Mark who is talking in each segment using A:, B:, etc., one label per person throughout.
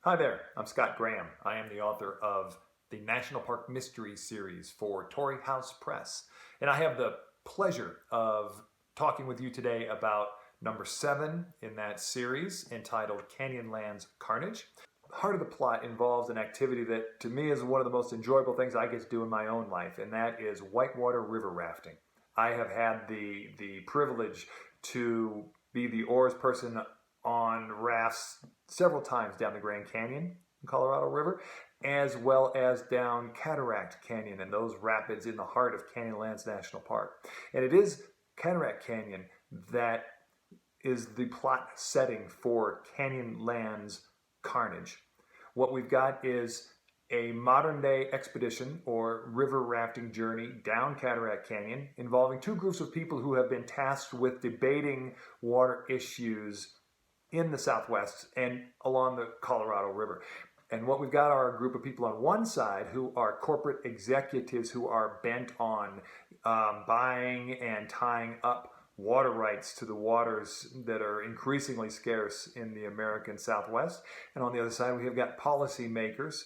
A: Hi there, I'm Scott Graham. I am the author of the National Park Mystery Series for Torrey House Press. And I have the pleasure of talking with you today about number 7 in that series entitled Canyonlands Carnage. The heart of the plot involves an activity that to me is one of the most enjoyable things I get to do in my own life, and that is whitewater river rafting. I have had the privilege to be the oars person on rafts several times down the Grand Canyon in Colorado River, as well as down Cataract Canyon and those rapids in the heart of Canyonlands National Park. And it is Cataract Canyon that is the plot setting for Canyonlands Carnage. What we've got is a modern-day expedition or river rafting journey down Cataract Canyon involving two groups of people who have been tasked with debating water issues in the Southwest and along the Colorado River. And what we've got are a group of people on one side who are corporate executives who are bent on buying and tying up water rights to the waters that are increasingly scarce in the American Southwest. And on the other side, we have got policymakers,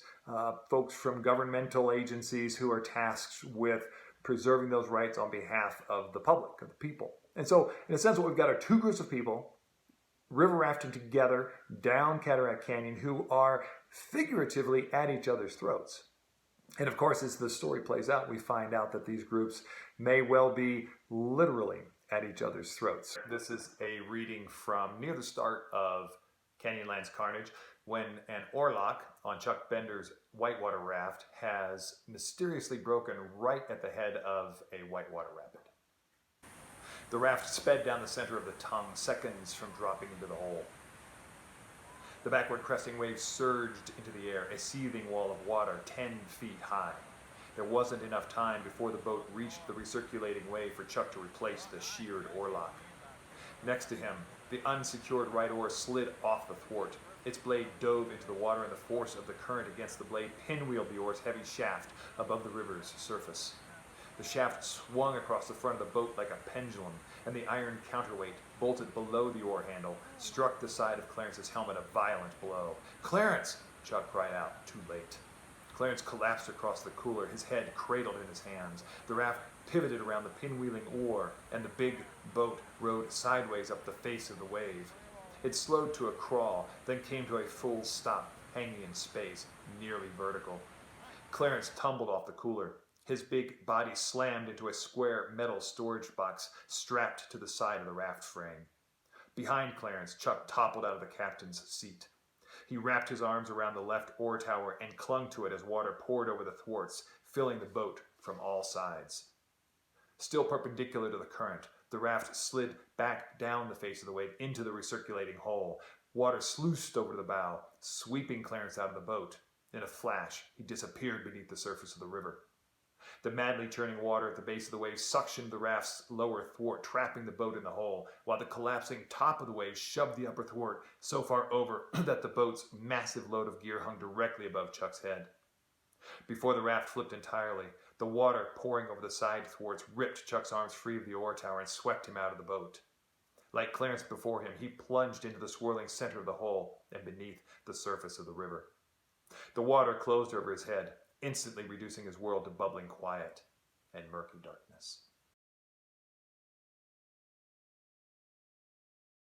A: folks from governmental agencies who are tasked with preserving those rights on behalf of the public, of the people. And so, in a sense, what we've got are two groups of people river rafting together down Cataract Canyon who are figuratively at each other's throats. And of course, as the story plays out, we find out that these groups may well be literally at each other's throats. This is a reading from near the start of Canyonlands Carnage, when an oarlock on Chuck Bender's whitewater raft has mysteriously broken right at the head of a whitewater rapid. The raft sped down the center of the tongue, seconds from dropping into the hole. The backward cresting waves surged into the air, a seething wall of water 10 feet high. There wasn't enough time before the boat reached the recirculating wave for Chuck to replace the sheared oarlock. Next to him, the unsecured right oar slid off the thwart. Its blade dove into the water, and the force of the current against the blade pinwheeled the oar's heavy shaft above the river's surface. The shaft swung across the front of the boat like a pendulum, and the iron counterweight, bolted below the oar handle, struck the side of Clarence's helmet a violent blow. "Clarence!" Chuck cried out, too late. Clarence collapsed across the cooler, his head cradled in his hands. The raft pivoted around the pinwheeling oar, and the big boat rode sideways up the face of the wave. It slowed to a crawl, then came to a full stop, hanging in space, nearly vertical. Clarence tumbled off the cooler. His big body slammed into a square metal storage box strapped to the side of the raft frame. Behind Clarence, Chuck toppled out of the captain's seat. He wrapped his arms around the left oar tower and clung to it as water poured over the thwarts, filling the boat from all sides. Still perpendicular to the current, the raft slid back down the face of the wave into the recirculating hole. Water sluiced over the bow, sweeping Clarence out of the boat. In a flash, he disappeared beneath the surface of the river. The madly churning water at the base of the wave suctioned the raft's lower thwart, trapping the boat in the hole, while the collapsing top of the wave shoved the upper thwart so far over that the boat's massive load of gear hung directly above Chuck's head. Before the raft flipped entirely, the water pouring over the side thwarts ripped Chuck's arms free of the oar tower and swept him out of the boat. Like Clarence before him, he plunged into the swirling center of the hole and beneath the surface of the river. The water closed over his head, instantly reducing his world to bubbling quiet and murky darkness.